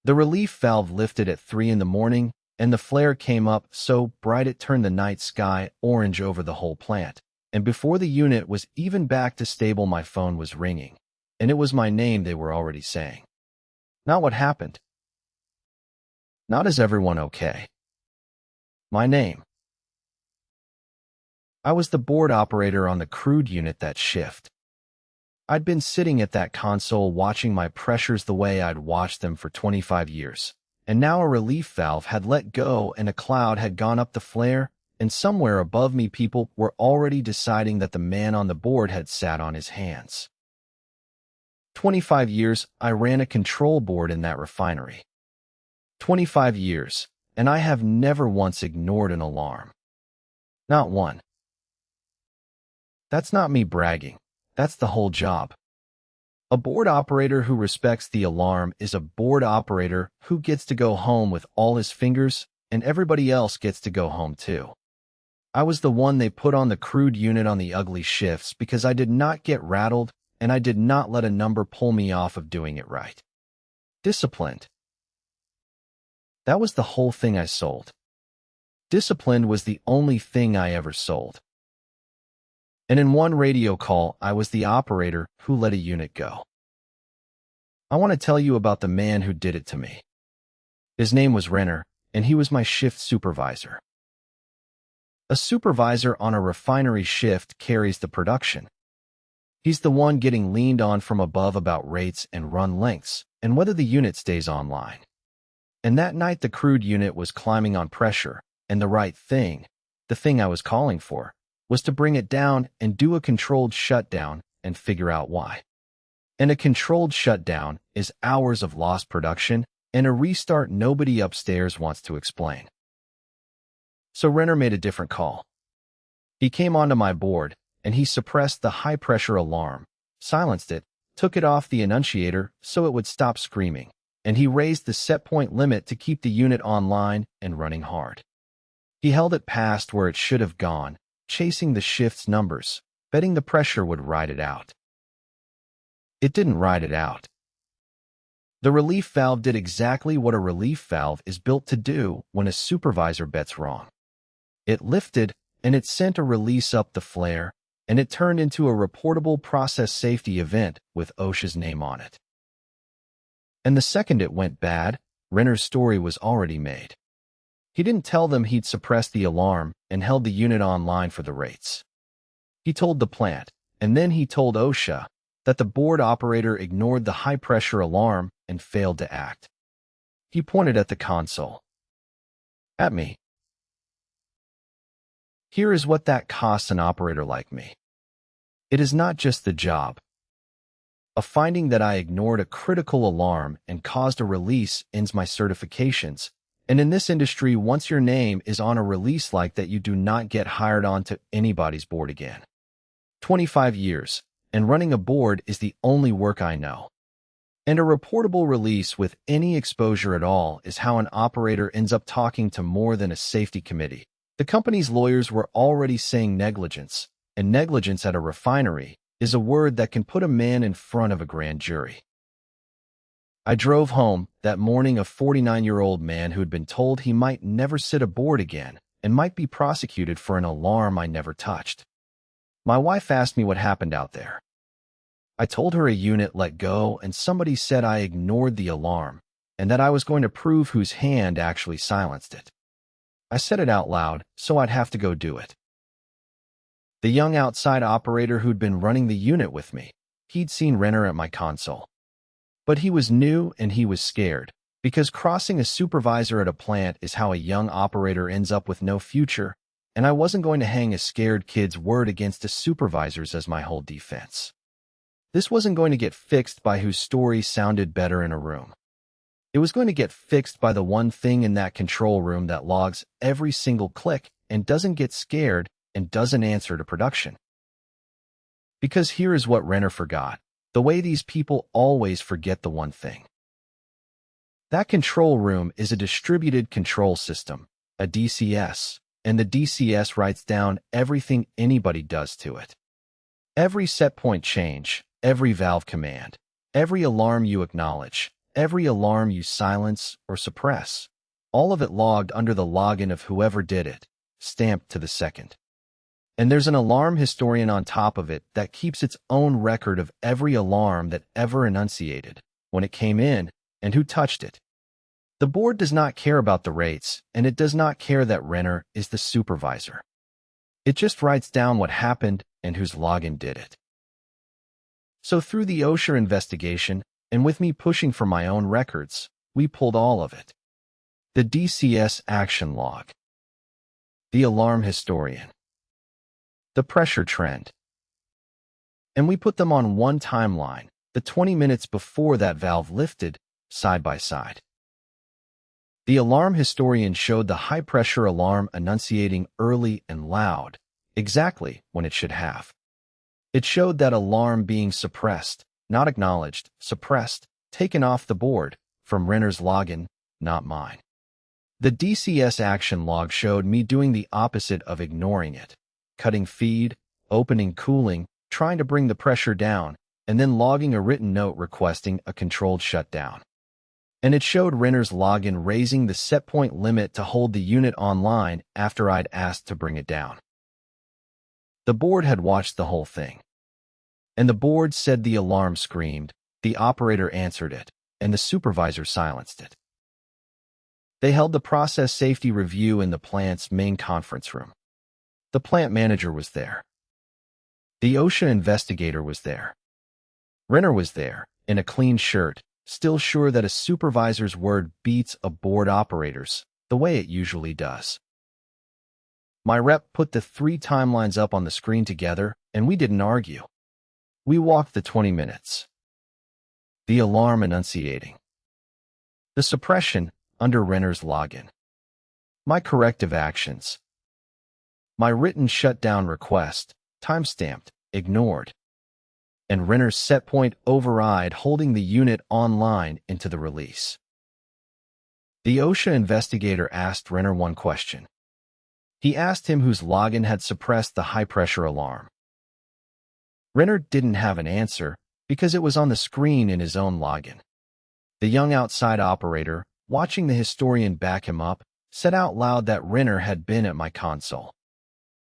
The relief valve lifted at 3 in the morning, and the flare came up so bright it turned the night sky orange over the whole plant. And before the unit was even back to stable, my phone was ringing, and it was my name they were already saying. Not what happened. Not is everyone okay. My name. I was the board operator on the crude unit that shift. I'd been sitting at that console watching my pressures the way I'd watched them for 25 years, and now a relief valve had let go and a cloud had gone up the flare, and somewhere above me people were already deciding that the man on the board had sat on his hands. 25 years I ran a control board in that refinery. 25 years, and I have never once ignored an alarm. Not one. That's not me bragging. That's the whole job. A board operator who respects the alarm is a board operator who gets to go home with all his fingers, and everybody else gets to go home too. I was the one they put on the crude unit on the ugly shifts because I did not get rattled and I did not let a number pull me off of doing it right. Disciplined. That was the whole thing I sold. Disciplined was the only thing I ever sold. And in one radio call, I was the operator who let a unit go. I want to tell you about the man who did it to me. His name was Renner, and he was my shift supervisor. A supervisor on a refinery shift carries the production. He's the one getting leaned on from above about rates and run lengths, and whether the unit stays online. And that night the crude unit was climbing on pressure, and the right thing, the thing I was calling for, was to bring it down and do a controlled shutdown and figure out why. And a controlled shutdown is hours of lost production and a restart nobody upstairs wants to explain. So Renner made a different call. He came onto my board, and he suppressed the high-pressure alarm, silenced it, took it off the annunciator so it would stop screaming, and he raised the set point limit to keep the unit online and running hard. He held it past where it should have gone, chasing the shift's numbers, betting the pressure would ride it out. It didn't ride it out. The relief valve did exactly what a relief valve is built to do when a supervisor bets wrong. It lifted, and it sent a release up the flare, and it turned into a reportable process safety event with OSHA's name on it. And the second it went bad, Renner's story was already made. He didn't tell them he'd suppressed the alarm and held the unit online for the rates. He told the plant, and then he told OSHA, that the board operator ignored the high-pressure alarm and failed to act. He pointed at the console. At me. Here is what that costs an operator like me. It is not just the job. A finding that I ignored a critical alarm and caused a release ends my certifications, and in this industry, once your name is on a release like that, you do not get hired onto anybody's board again. 25 years, and running a board is the only work I know. And a reportable release with any exposure at all is how an operator ends up talking to more than a safety committee. The company's lawyers were already saying negligence, and negligence at a refinery is a word that can put a man in front of a grand jury. I drove home that morning, a 49-year-old man who had been told he might never sit aboard again and might be prosecuted for an alarm I never touched. My wife asked me what happened out there. I told her a unit let go and somebody said I ignored the alarm and that I was going to prove whose hand actually silenced it. I said it out loud, so I'd have to go do it. The young outside operator who'd been running the unit with me, he'd seen Renner at my console. But he was new and he was scared, because crossing a supervisor at a plant is how a young operator ends up with no future, and I wasn't going to hang a scared kid's word against a supervisor's as my whole defense. This wasn't going to get fixed by whose story sounded better in a room. It was going to get fixed by the one thing in that control room that logs every single click and doesn't get scared and doesn't answer to production. Because here is what Renner forgot. The way these people always forget the one thing. That control room is a distributed control system, a DCS, and the DCS writes down everything anybody does to it. Every set point change, every valve command, every alarm you acknowledge, every alarm you silence or suppress. All of it logged under the login of whoever did it, stamped to the second. And there's an alarm historian on top of it that keeps its own record of every alarm that ever enunciated, when it came in, and who touched it. The board does not care about the rates, and it does not care that Renner is the supervisor. It just writes down what happened and whose login did it. So through the OSHA investigation, and with me pushing for my own records, we pulled all of it. The DCS action log. The alarm historian. The pressure trend. And we put them on one timeline, the 20 minutes before that valve lifted, side by side. The alarm historian showed the high-pressure alarm enunciating early and loud, exactly when it should have. It showed that alarm being suppressed, not acknowledged, suppressed, taken off the board, from Renner's login, not mine. The DCS action log showed me doing the opposite of ignoring it. Cutting feed, opening cooling, trying to bring the pressure down, and then logging a written note requesting a controlled shutdown. And it showed Renner's login raising the setpoint limit to hold the unit online after I'd asked to bring it down. The board had watched the whole thing. And the board said the alarm screamed, the operator answered it, and the supervisor silenced it. They held the process safety review in the plant's main conference room. The plant manager was there. The OSHA investigator was there. Renner was there, in a clean shirt, still sure that a supervisor's word beats a board operator's, the way it usually does. My rep put the 3 timelines up on the screen together, and we didn't argue. We walked the 20 minutes. The alarm enunciating. The suppression, under Renner's login. My corrective actions. My written shutdown request, timestamped, ignored. And Renner's setpoint override holding the unit online into the release. The OSHA investigator asked Renner one question. He asked him whose login had suppressed the high-pressure alarm. Renner didn't have an answer because it was on the screen in his own login. The young outside operator, watching the historian back him up, said out loud that Renner had been at my console.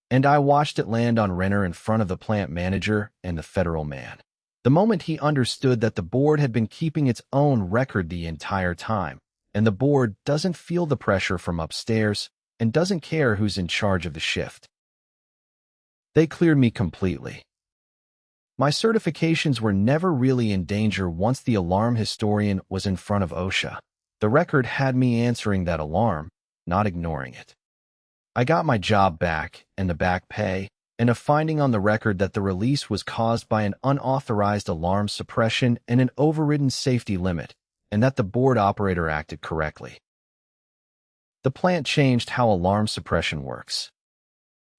And I watched it land on Renner in front of the plant manager and the federal man. The moment he understood that the board had been keeping its own record the entire time, and the board doesn't feel the pressure from upstairs and doesn't care who's in charge of the shift. They cleared me completely. My certifications were never really in danger once the alarm historian was in front of OSHA. The record had me answering that alarm, not ignoring it. I got my job back and the back pay, and a finding on the record that the release was caused by an unauthorized alarm suppression and an overridden safety limit, and that the board operator acted correctly. The plant changed how alarm suppression works.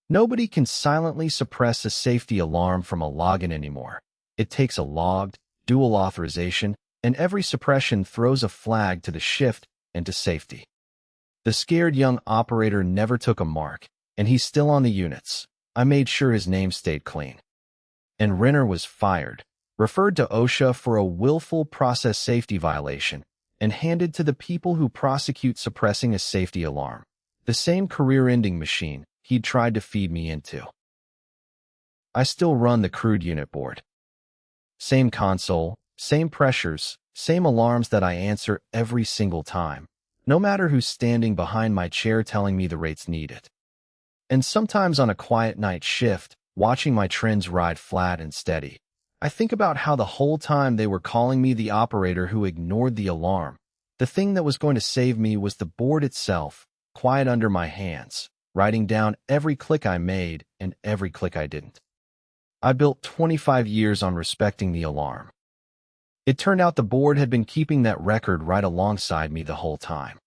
Nobody can silently suppress a safety alarm from a login anymore. It takes a logged, dual authorization, and every suppression throws a flag to the shift and to safety. The scared young operator never took a mark, and he's still on the units. I made sure his name stayed clean. And Renner was fired, referred to OSHA for a willful process safety violation, and handed to the people who prosecute suppressing a safety alarm, the same career-ending machine he'd tried to feed me into. I still run the crude unit board. Same console, same pressures, same alarms that I answer every single time, no matter who's standing behind my chair telling me the rates need it. And sometimes on a quiet night shift, watching my trends ride flat and steady, I think about how the whole time they were calling me the operator who ignored the alarm. The thing that was going to save me was the board itself, quiet under my hands, writing down every click I made and every click I didn't. I built 25 years on respecting the alarm. It turned out the board had been keeping that record right alongside me the whole time.